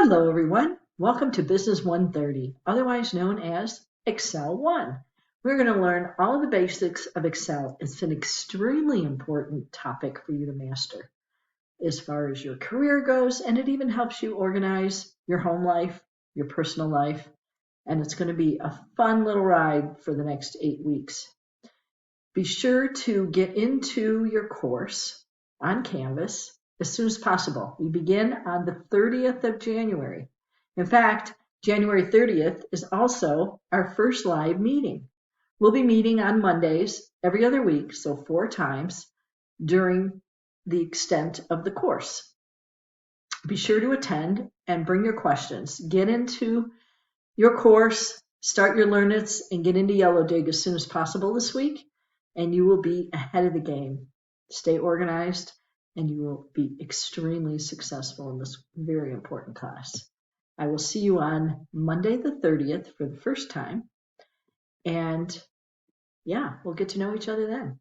Hello, everyone. Welcome to Business 130, otherwise known as Excel 1. We're going to learn all the basics of Excel. It's an extremely important topic for you to master as far as your career goes, and it even helps you organize your home life, your personal life, and it's going to be a fun little ride for the next 8 weeks. Be sure to get into your course on Canvas as soon as possible. We begin on the 30th of January. In fact, January 30th is also our first live meeting. We'll be meeting on Mondays every other week, so 4 times during the extent of the course. Be sure to attend and bring your questions. Get into your course, start your Learn-Its, and get into Yellow Dig as soon as possible this week, and you will be ahead of the game. Stay organized, and you will be extremely successful in this very important class. I will see you on Monday the 30th for the first time, and yeah, we'll get to know each other then.